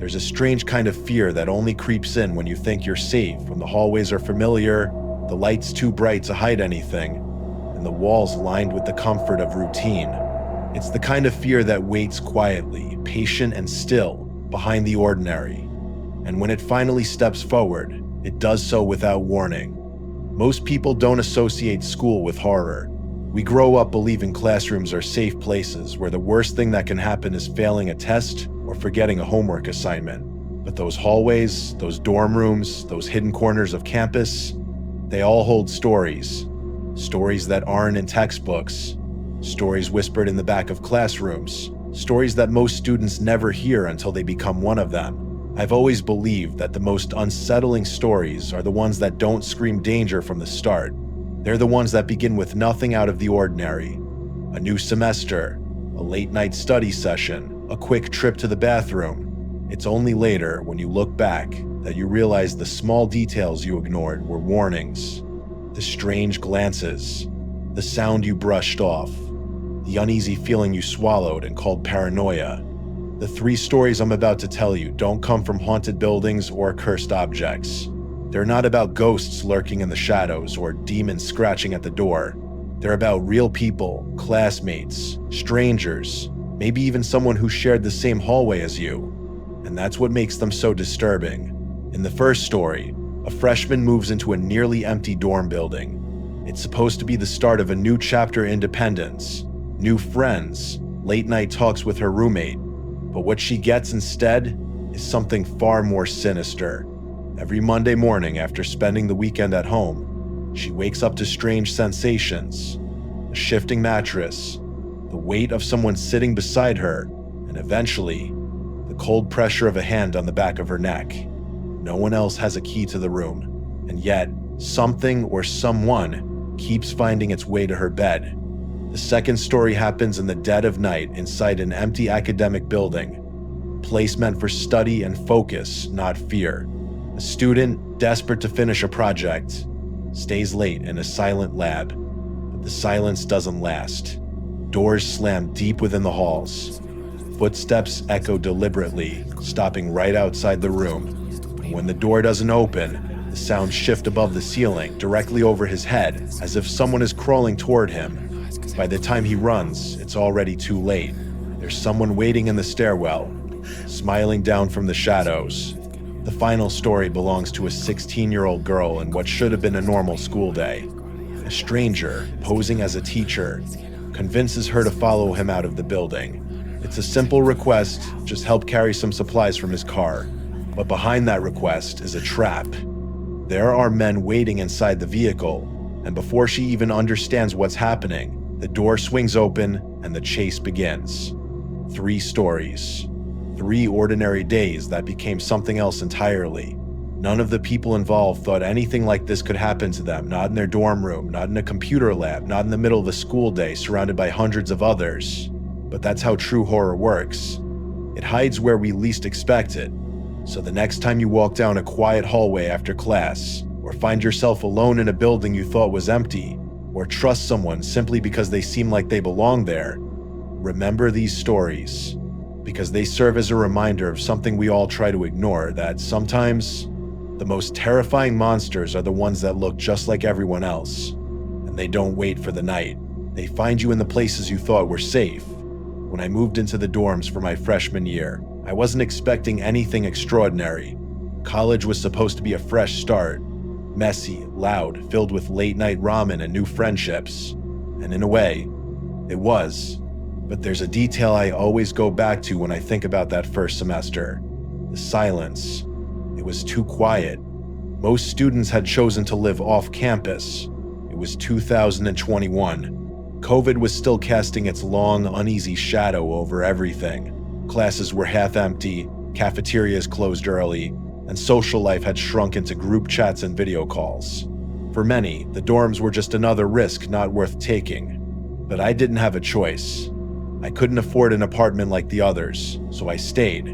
There's a strange kind of fear that only creeps in when you think you're safe, when the hallways are familiar, the lights too bright to hide anything, and the walls lined with the comfort of routine. It's the kind of fear that waits quietly, patient and still, behind the ordinary. And when it finally steps forward, it does so without warning. Most people don't associate school with horror. We grow up believing classrooms are safe places where the worst thing that can happen is failing a test or forgetting a homework assignment. But those hallways, those dorm rooms, those hidden corners of campus, they all hold stories. Stories that aren't in textbooks. Stories whispered in the back of classrooms. Stories that most students never hear until they become one of them. I've always believed that the most unsettling stories are the ones that don't scream danger from the start. They're the ones that begin with nothing out of the ordinary. A new semester, a late-night study session, a quick trip to the bathroom. It's only later, when you look back, that you realize the small details you ignored were warnings. The strange glances, the sound you brushed off, the uneasy feeling you swallowed and called paranoia. The 3 stories I'm about to tell you don't come from haunted buildings or cursed objects. They're not about ghosts lurking in the shadows or demons scratching at the door. They're about real people, classmates, strangers, maybe even someone who shared the same hallway as you. And that's what makes them so disturbing. In the first story, a freshman moves into a nearly empty dorm building. It's supposed to be the start of a new chapter in independence, new friends, late-night talks with her roommate. But what she gets instead is something far more sinister. Every Monday morning after spending the weekend at home, she wakes up to strange sensations. A shifting mattress, the weight of someone sitting beside her, and eventually, the cold pressure of a hand on the back of her neck. No one else has a key to the room, and yet something or someone keeps finding its way to her bed. The second story happens in the dead of night inside an empty academic building, a place meant for study and focus, not fear. A student, desperate to finish a project, stays late in a silent lab, but the silence doesn't last. Doors slam deep within the halls. Footsteps echo deliberately, stopping right outside the room. And when the door doesn't open, the sounds shift above the ceiling, directly over his head, as if someone is crawling toward him. By the time he runs, it's already too late. There's someone waiting in the stairwell, smiling down from the shadows. The final story belongs to a 16-year-old girl in what should have been a normal school day. A stranger, posing as a teacher, convinces her to follow him out of the building. It's a simple request, just help carry some supplies from his car. But behind that request is a trap. There are men waiting inside the vehicle, and before she even understands what's happening, the door swings open and the chase begins. 3 stories. 3 ordinary days that became something else entirely. None of the people involved thought anything like this could happen to them, not in their dorm room, not in a computer lab, not in the middle of a school day surrounded by hundreds of others. But that's how true horror works. It hides where we least expect it. So the next time you walk down a quiet hallway after class, or find yourself alone in a building you thought was empty, or trust someone simply because they seem like they belong there, remember these stories, because they serve as a reminder of something we all try to ignore, that sometimes the most terrifying monsters are the ones that look just like everyone else, and they don't wait for the night. They find you in the places you thought were safe. When I moved into the dorms for my freshman year, I wasn't expecting anything extraordinary. College was supposed to be a fresh start, messy, loud, filled with late-night ramen and new friendships. And in a way, it was. But there's a detail I always go back to when I think about that first semester. The silence. It was too quiet. Most students had chosen to live off campus. It was 2021. COVID was still casting its long, uneasy shadow over everything. Classes were half empty, cafeterias closed early, and social life had shrunk into group chats and video calls. For many, the dorms were just another risk not worth taking. But I didn't have a choice. I couldn't afford an apartment like the others, so I stayed.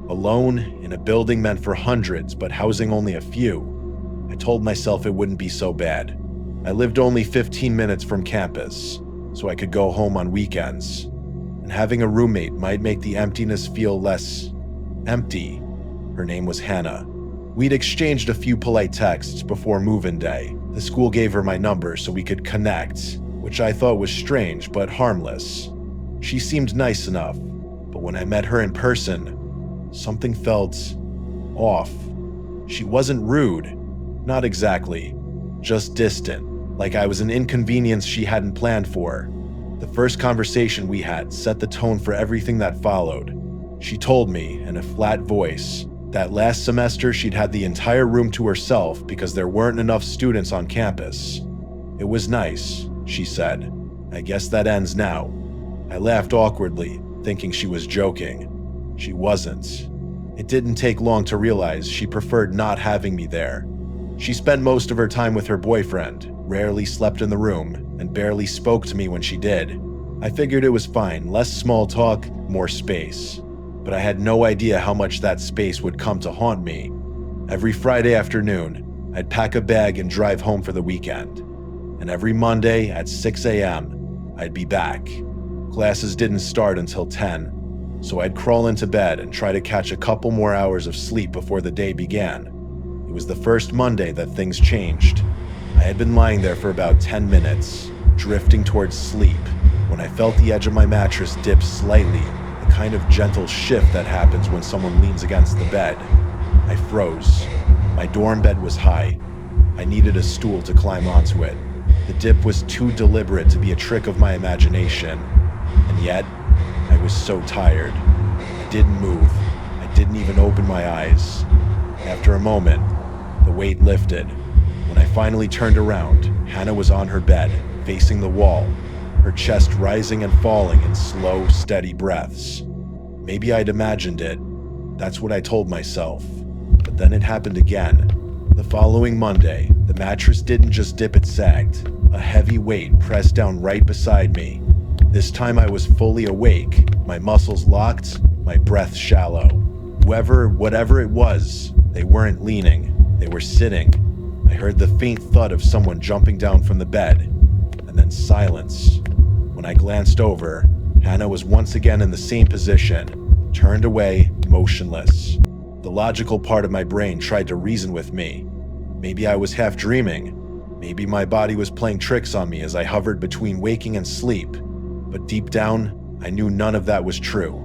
Alone, in a building meant for hundreds, but housing only a few. I told myself it wouldn't be so bad. I lived only 15 minutes from campus, so I could go home on weekends. And having a roommate might make the emptiness feel less empty. Her name was Hannah. We'd exchanged a few polite texts before move-in day. The school gave her my number so we could connect, which I thought was strange but harmless. She seemed nice enough, but when I met her in person, something felt off. She wasn't rude, not exactly, just distant, like I was an inconvenience she hadn't planned for. The first conversation we had set the tone for everything that followed. She told me, in a flat voice, that last semester she'd had the entire room to herself because there weren't enough students on campus. It was nice, she said. I guess that ends now. I laughed awkwardly, thinking she was joking. She wasn't. It didn't take long to realize she preferred not having me there. She spent most of her time with her boyfriend, rarely slept in the room, and barely spoke to me when she did. I figured it was fine, less small talk, more space. But I had no idea how much that space would come to haunt me. Every Friday afternoon, I'd pack a bag and drive home for the weekend. And every Monday at 6 a.m., I'd be back. Classes didn't start until 10, so I'd crawl into bed and try to catch a couple more hours of sleep before the day began. It was the first Monday that things changed. I had been lying there for about 10 minutes, drifting towards sleep, when I felt the edge of my mattress dip slightly, the kind of gentle shift that happens when someone leans against the bed. I froze. My dorm bed was high. I needed a stool to climb onto it. The dip was too deliberate to be a trick of my imagination. And yet, I was so tired. I didn't move. I didn't even open my eyes. After a moment, the weight lifted. When I finally turned around, Hannah was on her bed, facing the wall, her chest rising and falling in slow, steady breaths. Maybe I'd imagined it. That's what I told myself. But then it happened again. The following Monday, the mattress didn't just dip, it sagged. A heavy weight pressed down right beside me. This time I was fully awake, my muscles locked, my breath shallow. Whatever it was, they weren't leaning, they were sitting. I heard the faint thud of someone jumping down from the bed, and then silence. When I glanced over, Hannah was once again in the same position, turned away, motionless. The logical part of my brain tried to reason with me. Maybe I was half dreaming. Maybe my body was playing tricks on me as I hovered between waking and sleep. But deep down, I knew none of that was true.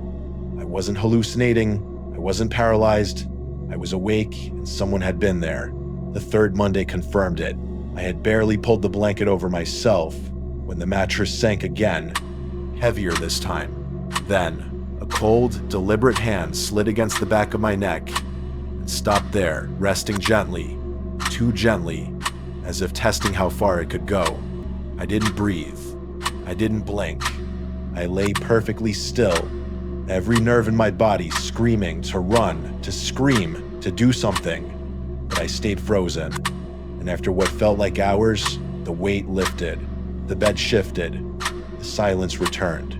I wasn't hallucinating. I wasn't paralyzed. I was awake, and someone had been there. The third Monday confirmed it. I had barely pulled the blanket over myself when the mattress sank again, heavier this time. Then, a cold, deliberate hand slid against the back of my neck and stopped there, resting gently, too gently, as if testing how far it could go. I didn't breathe. I didn't blink. I lay perfectly still, every nerve in my body screaming to run, to scream, to do something. But I stayed frozen, and after what felt like hours, the weight lifted, the bed shifted, the silence returned.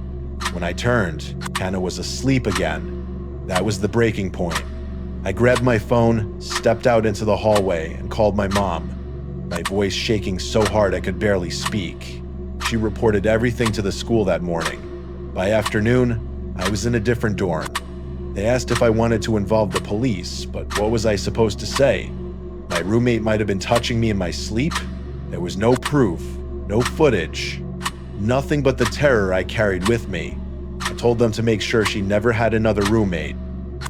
When I turned, Hannah was asleep again. That was the breaking point. I grabbed my phone, stepped out into the hallway, and called my mom, my voice shaking so hard I could barely speak. She reported everything to the school that morning. By afternoon, I was in a different dorm. They asked if I wanted to involve the police, but what was I supposed to say? My roommate might have been touching me in my sleep? There was no proof, no footage, nothing but the terror I carried with me. I told them to make sure she never had another roommate,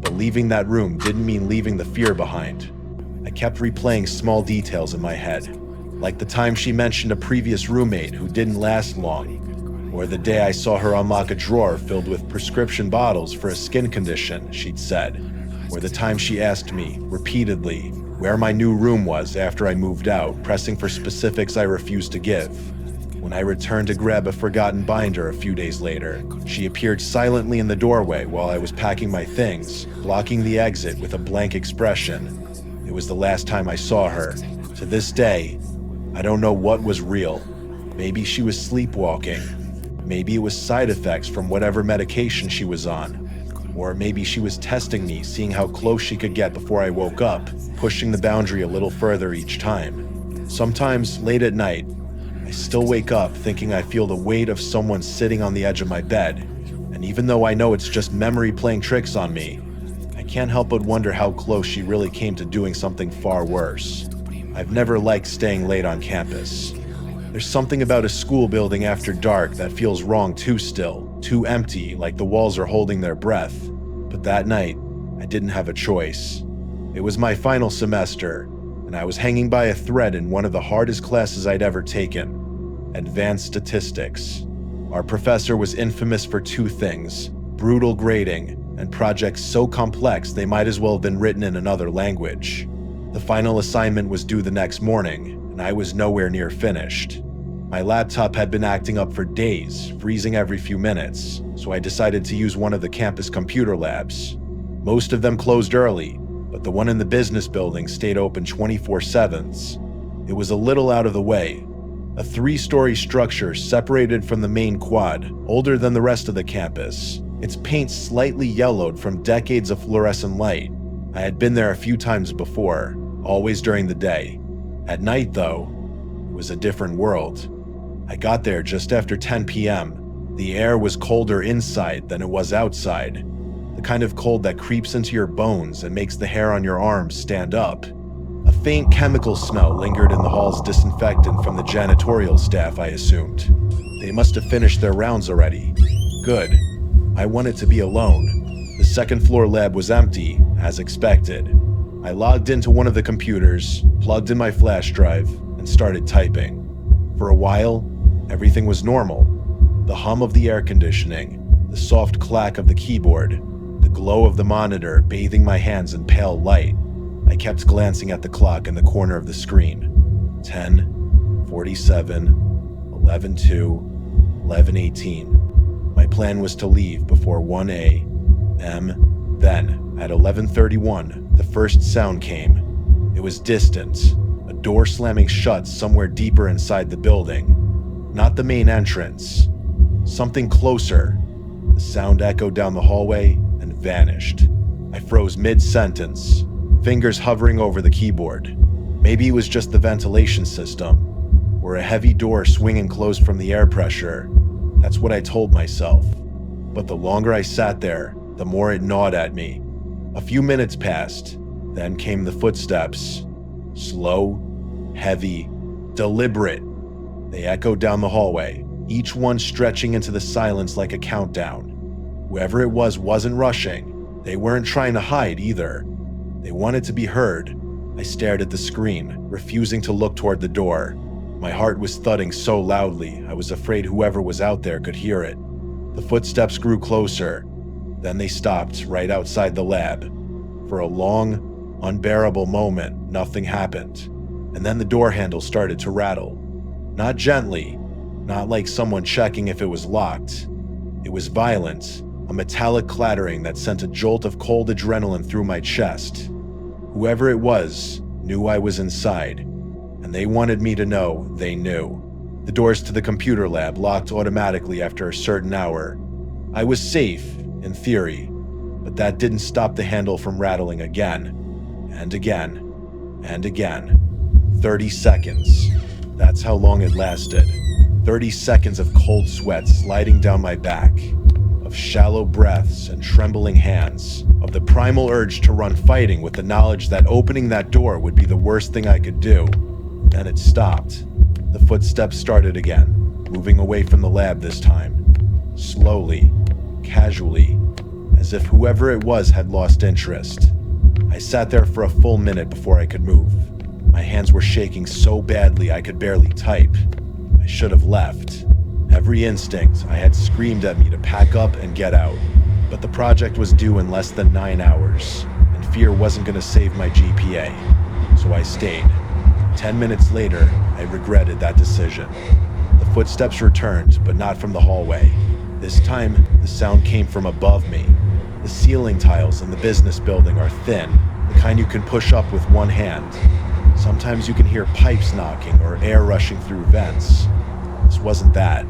but leaving that room didn't mean leaving the fear behind. I kept replaying small details in my head, like the time she mentioned a previous roommate who didn't last long, or the day I saw her unlock a drawer filled with prescription bottles for a skin condition she'd said, or the time she asked me, repeatedly, where my new room was after I moved out, pressing for specifics I refused to give. When I returned to grab a forgotten binder a few days later, she appeared silently in the doorway while I was packing my things, blocking the exit with a blank expression. It was the last time I saw her. To this day, I don't know what was real. Maybe she was sleepwalking. Maybe it was side effects from whatever medication she was on. Or maybe she was testing me, seeing how close she could get before I woke up, pushing the boundary a little further each time. Sometimes, late at night, I still wake up thinking I feel the weight of someone sitting on the edge of my bed. And even though I know it's just memory playing tricks on me, I can't help but wonder how close she really came to doing something far worse. I've never liked staying late on campus. There's something about a school building after dark that feels wrong too still, too empty, like the walls are holding their breath. But that night, I didn't have a choice. It was my final semester, and I was hanging by a thread in one of the hardest classes I'd ever taken: advanced statistics. Our professor was infamous for two things: brutal grading and projects so complex they might as well have been written in another language. The final assignment was due the next morning, and I was nowhere near finished. My laptop had been acting up for days, freezing every few minutes, so I decided to use one of the campus computer labs. Most of them closed early, but the one in the business building stayed open 24/7. It was a little out of the way. A 3-story structure separated from the main quad, older than the rest of the campus, its paint slightly yellowed from decades of fluorescent light. I had been there a few times before, always during the day. At night, though, it was a different world. I got there just after 10 p.m. The air was colder inside than it was outside. The kind of cold that creeps into your bones and makes the hair on your arms stand up. A faint chemical smell lingered in the hall's disinfectant from the janitorial staff, I assumed. They must have finished their rounds already. Good. I wanted to be alone. The second-floor lab was empty, as expected. I logged into one of the computers, plugged in my flash drive, and started typing. For a while, everything was normal. The hum of the air conditioning, the soft clack of the keyboard, the glow of the monitor bathing my hands in pale light. I kept glancing at the clock in the corner of the screen. 10:47, 11:02, 11:18. My plan was to leave before 1 a.m. Then, at 11:31, the first sound came. It was distant, a door slamming shut somewhere deeper inside the building. Not the main entrance. Something closer. The sound echoed down the hallway and vanished. I froze mid-sentence, fingers hovering over the keyboard. Maybe it was just the ventilation system, or a heavy door swinging closed from the air pressure. That's what I told myself. But the longer I sat there, the more it gnawed at me. A few minutes passed, then came the footsteps. Slow, heavy, deliberate. They echoed down the hallway, each one stretching into the silence like a countdown. Whoever it was wasn't rushing. They weren't trying to hide either. They wanted to be heard. I stared at the screen, refusing to look toward the door. My heart was thudding so loudly, I was afraid whoever was out there could hear it. The footsteps grew closer. Then they stopped right outside the lab. For a long, unbearable moment, nothing happened. And then the door handle started to rattle. Not gently, not like someone checking if it was locked. It was violent, a metallic clattering that sent a jolt of cold adrenaline through my chest. Whoever it was knew I was inside, and they wanted me to know they knew. The doors to the computer lab locked automatically after a certain hour. I was safe, in theory, but that didn't stop the handle from rattling again, and again, and again. 30 seconds. That's how long it lasted. 30 seconds of cold sweat sliding down my back, of shallow breaths and trembling hands, of the primal urge to run fighting with the knowledge that opening that door would be the worst thing I could do. Then it stopped. The footsteps started again, moving away from the lab this time. Slowly, casually, as if whoever it was had lost interest. I sat there for a full minute before I could move. My hands were shaking so badly I could barely type. I should have left. Every instinct I had screamed at me to pack up and get out. But the project was due in less than 9 hours, and fear wasn't going to save my GPA. So I stayed. 10 minutes later, I regretted that decision. The footsteps returned, but not from the hallway. This time, the sound came from above me. The ceiling tiles in the business building are thin, the kind you can push up with one hand. Sometimes you can hear pipes knocking or air rushing through vents. This wasn't that.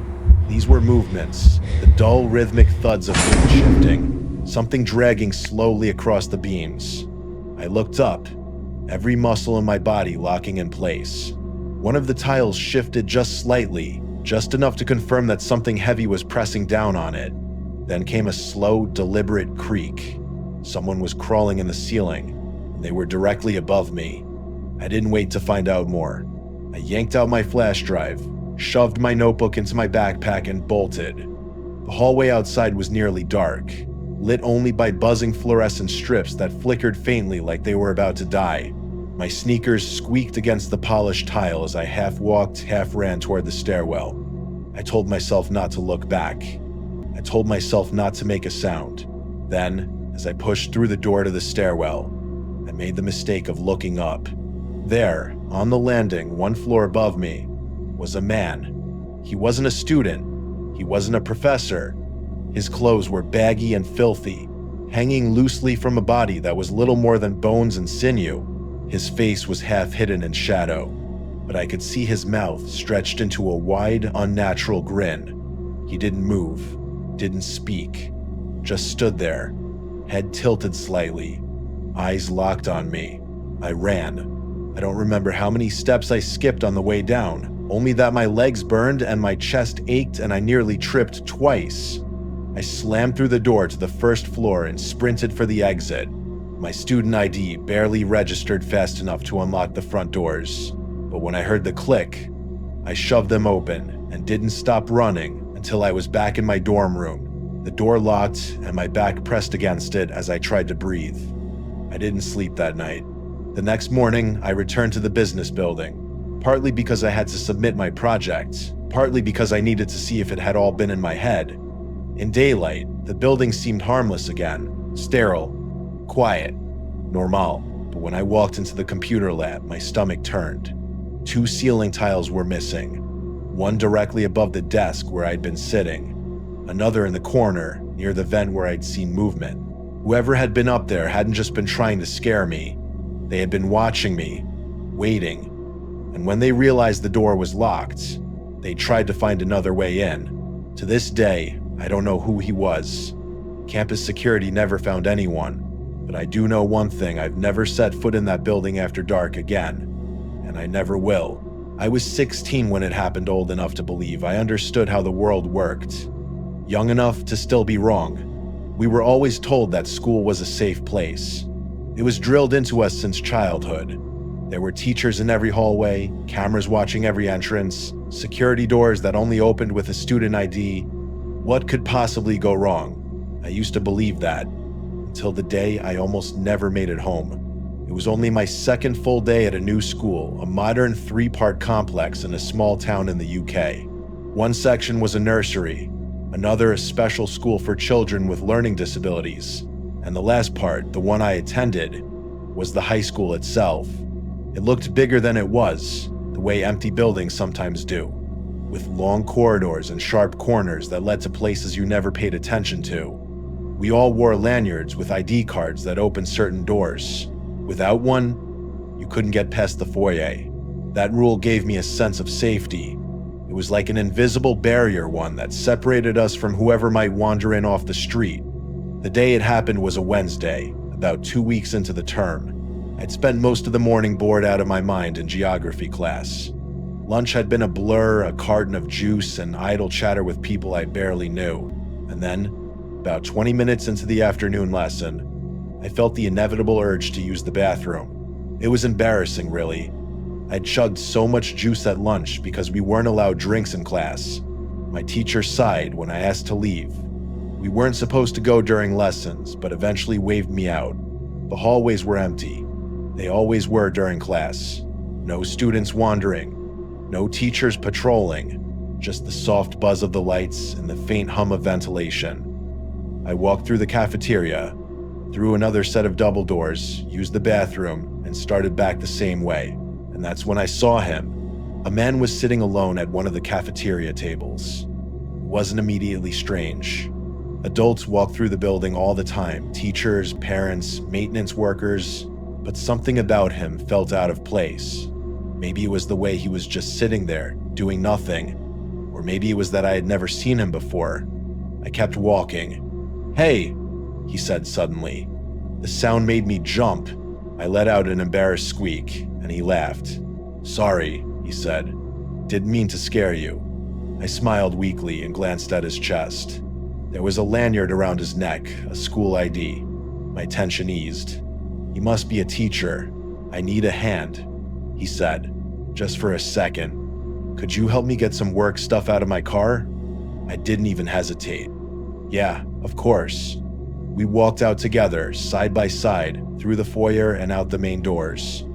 These were movements, the dull rhythmic thuds of wood shifting, something dragging slowly across the beams. I looked up, every muscle in my body locking in place. One of the tiles shifted just slightly, just enough to confirm that something heavy was pressing down on it. Then came a slow, deliberate creak. Someone was crawling in the ceiling, and they were directly above me. I didn't wait to find out more. I yanked out my flash drive, shoved my notebook into my backpack, and bolted. The hallway outside was nearly dark, lit only by buzzing fluorescent strips that flickered faintly like they were about to die. My sneakers squeaked against the polished tile as I half walked, half ran toward the stairwell. I told myself not to look back. I told myself not to make a sound. Then, as I pushed through the door to the stairwell, I made the mistake of looking up. There, on the landing, 1 floor above me, was a man. He wasn't a student. He wasn't a professor. His clothes were baggy and filthy, hanging loosely from a body that was little more than bones and sinew. His face was half hidden in shadow, but I could see his mouth stretched into a wide, unnatural grin. He didn't move, didn't speak, just stood there, head tilted slightly, eyes locked on me. I ran. I don't remember how many steps I skipped on the way down, only that my legs burned and my chest ached and I nearly tripped twice. I slammed through the door to the first floor and sprinted for the exit. My student ID barely registered fast enough to unlock the front doors, but when I heard the click, I shoved them open and didn't stop running until I was back in my dorm room, the door locked and my back pressed against it as I tried to breathe. I didn't sleep that night. The next morning, I returned to the business building, partly because I had to submit my project, partly because I needed to see if it had all been in my head. In daylight, the building seemed harmless again, sterile, quiet, normal, but when I walked into the computer lab, my stomach turned. 2 ceiling tiles were missing, one directly above the desk where I'd been sitting, another in the corner near the vent where I'd seen movement. Whoever had been up there hadn't just been trying to scare me, they had been watching me, waiting, and when they realized the door was locked, they tried to find another way in. To this day, I don't know who he was. Campus security never found anyone. But I do know one thing: I've never set foot in that building after dark again. And I never will. I was 16 when it happened, old enough to believe I understood how the world worked. Young enough to still be wrong. We were always told that school was a safe place. It was drilled into us since childhood. There were teachers in every hallway, cameras watching every entrance, security doors that only opened with a student ID. What could possibly go wrong? I used to believe that. Until the day I almost never made it home. It was only my second full day at a new school, a modern 3-part complex in a small town in the UK. One section was a nursery, another a special school for children with learning disabilities, and the last part, the one I attended, was the high school itself. It looked bigger than it was, the way empty buildings sometimes do, with long corridors and sharp corners that led to places you never paid attention to. We all wore lanyards with ID cards that opened certain doors. Without one, you couldn't get past the foyer. That rule gave me a sense of safety. It was like an invisible barrier, one that separated us from whoever might wander in off the street. The day it happened was a Wednesday, about 2 weeks into the term. I'd spent most of the morning bored out of my mind in geography class. Lunch had been a blur, a carton of juice, and idle chatter with people I barely knew. And then, about 20 minutes into the afternoon lesson, I felt the inevitable urge to use the bathroom. It was embarrassing, really. I'd chugged so much juice at lunch because we weren't allowed drinks in class. My teacher sighed when I asked to leave. We weren't supposed to go during lessons, but eventually waved me out. The hallways were empty. They always were during class. No students wandering, no teachers patrolling, just the soft buzz of the lights and the faint hum of ventilation. I walked through the cafeteria, through another set of double doors, used the bathroom, and started back the same way. And that's when I saw him. A man was sitting alone at one of the cafeteria tables. It wasn't immediately strange. Adults walk through the building all the time, teachers, parents, maintenance workers, but something about him felt out of place. Maybe it was the way he was just sitting there, doing nothing, or maybe it was that I had never seen him before. I kept walking. "Hey," he said suddenly. The sound made me jump. I let out an embarrassed squeak, and he laughed. "Sorry," he said. "Didn't mean to scare you." I smiled weakly and glanced at his chest. There was a lanyard around his neck, a school ID. My tension eased. "He must be a teacher. I need a hand," he said, just for a second. "Could you help me get some work stuff out of my car?" I didn't even hesitate. "Yeah, of course." We walked out together, side by side, through the foyer and out the main doors.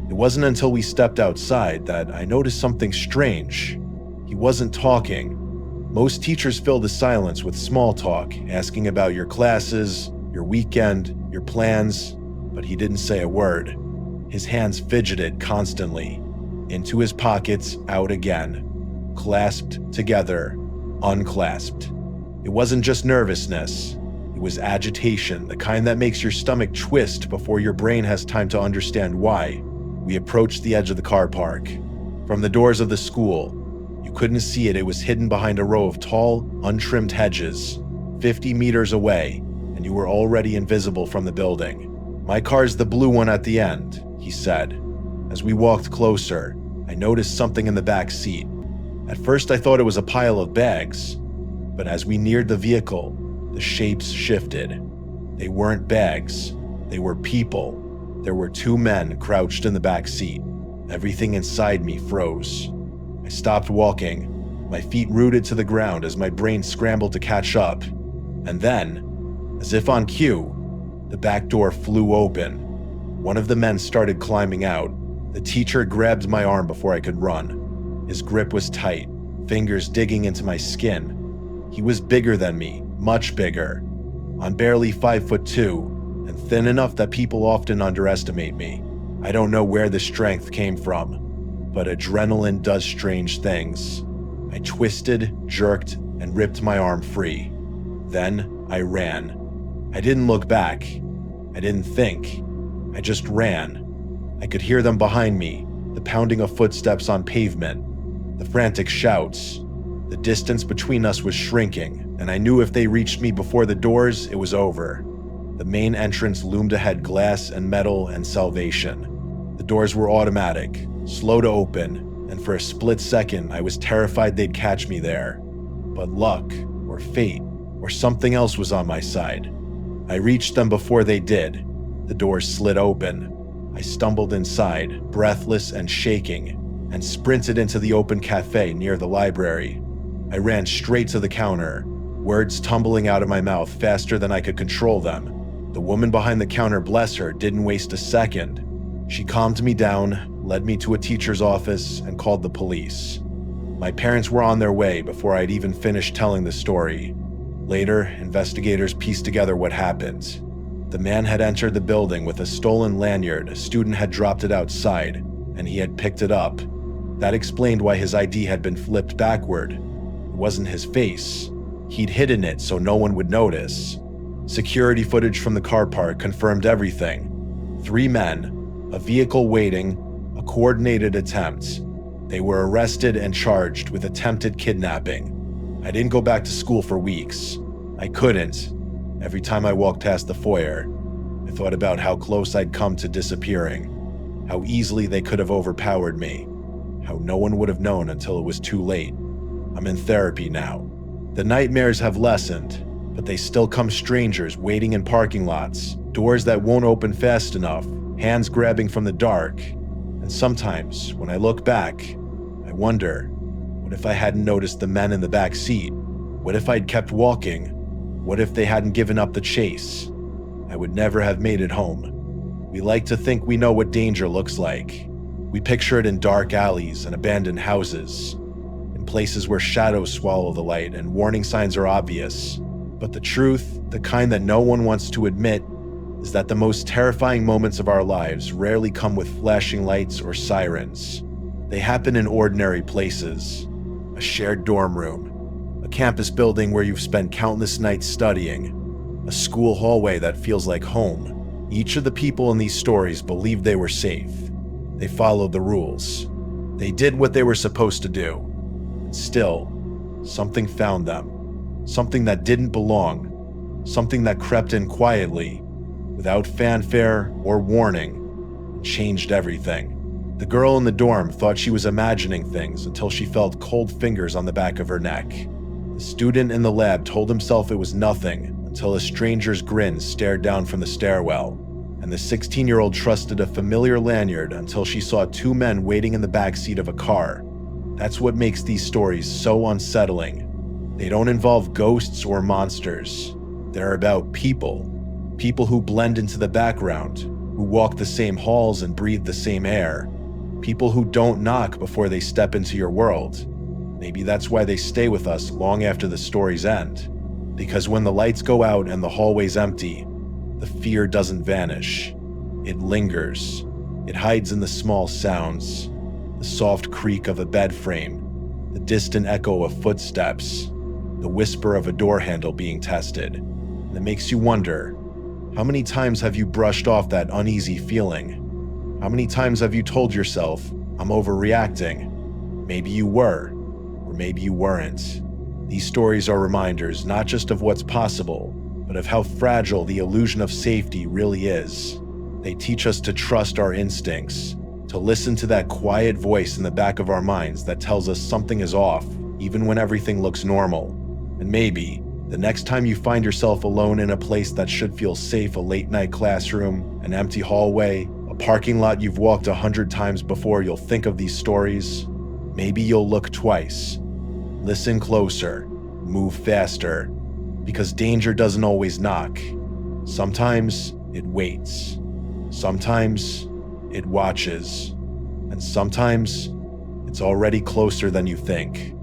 It wasn't until we stepped outside that I noticed something strange. He wasn't talking. Most teachers fill the silence with small talk, asking about your classes, your weekend, your plans, but he didn't say a word. His hands fidgeted constantly, into his pockets, out again, clasped together, unclasped. It wasn't just nervousness. It was agitation, the kind that makes your stomach twist before your brain has time to understand why. We approached the edge of the car park. From the doors of the school, you couldn't see it. It was hidden behind a row of tall, untrimmed hedges, 50 meters away, and you were already invisible from the building. "My car's the blue one at the end," he said. As we walked closer, I noticed something in the back seat. At first I thought it was a pile of bags, but as we neared the vehicle, the shapes shifted. They weren't bags, they were people. There were 2 men crouched in the back seat. Everything inside me froze. I stopped walking, my feet rooted to the ground as my brain scrambled to catch up. And then, as if on cue, the back door flew open. One of the men started climbing out. The teacher grabbed my arm before I could run. His grip was tight, fingers digging into my skin. He was bigger than me, much bigger. I'm barely 5'2", and thin enough that people often underestimate me. I don't know where the strength came from, but adrenaline does strange things. I twisted, jerked, and ripped my arm free. Then I ran. I didn't look back. I didn't think. I just ran. I could hear them behind me, the pounding of footsteps on pavement, the frantic shouts. The distance between us was shrinking, and I knew if they reached me before the doors, it was over. The main entrance loomed ahead, glass and metal and salvation. The doors were automatic, slow to open, and for a split second I was terrified they'd catch me there. But luck, or fate, or something else was on my side. I reached them before they did. The doors slid open. I stumbled inside, breathless and shaking, and sprinted into the open cafe near the library. I ran straight to the counter, words tumbling out of my mouth faster than I could control them. The woman behind the counter, bless her, didn't waste a second. She calmed me down, led me to a teacher's office, and called the police. My parents were on their way before I'd even finished telling the story. Later, investigators pieced together what happened. The man had entered the building with a stolen lanyard. A student had dropped it outside, and he had picked it up. That explained why his ID had been flipped backward. It wasn't his face. He'd hidden it so no one would notice. Security footage from the car park confirmed everything. 3 men, a vehicle waiting, a coordinated attempt. They were arrested and charged with attempted kidnapping. I didn't go back to school for weeks. I couldn't. Every time I walked past the foyer, I thought about how close I'd come to disappearing, how easily they could have overpowered me, how no one would have known until it was too late. I'm in therapy now. The nightmares have lessened, but they still come, strangers waiting in parking lots, doors that won't open fast enough, hands grabbing from the dark. And sometimes, when I look back, I wonder, what if I hadn't noticed the men in the back seat? What if I'd kept walking? What if they hadn't given up the chase? I would never have made it home. We like to think we know what danger looks like. We picture it in dark alleys and abandoned houses, in places where shadows swallow the light and warning signs are obvious. But the truth, the kind that no one wants to admit, is that the most terrifying moments of our lives rarely come with flashing lights or sirens. They happen in ordinary places. A shared dorm room, a campus building where you've spent countless nights studying, a school hallway that feels like home. Each of the people in these stories believed they were safe. They followed the rules. They did what they were supposed to do. And still, something found them. Something that didn't belong. Something that crept in quietly, without fanfare or warning, and changed everything. The girl in the dorm thought she was imagining things until she felt cold fingers on the back of her neck. The student in the lab told himself it was nothing until a stranger's grin stared down from the stairwell, and the 16-year-old trusted a familiar lanyard until she saw two men waiting in the backseat of a car. That's what makes these stories so unsettling. They don't involve ghosts or monsters. They're about people. People who blend into the background, who walk the same halls and breathe the same air. People who don't knock before they step into your world. Maybe that's why they stay with us long after the stories end. Because when the lights go out and the hallway's empty, the fear doesn't vanish. It lingers. It hides in the small sounds, the soft creak of a bed frame, the distant echo of footsteps, the whisper of a door handle being tested. And it makes you wonder, how many times have you brushed off that uneasy feeling? How many times have you told yourself, I'm overreacting? Maybe you were, or maybe you weren't. These stories are reminders not just of what's possible, but of how fragile the illusion of safety really is. They teach us to trust our instincts, to listen to that quiet voice in the back of our minds that tells us something is off, even when everything looks normal. And maybe, the next time you find yourself alone in a place that should feel safe, a late-night classroom, an empty hallway, a parking lot you've walked 100 times before, you'll think of these stories. Maybe you'll look twice. Listen closer. Move faster. Because danger doesn't always knock. Sometimes it waits. Sometimes it watches. And sometimes it's already closer than you think.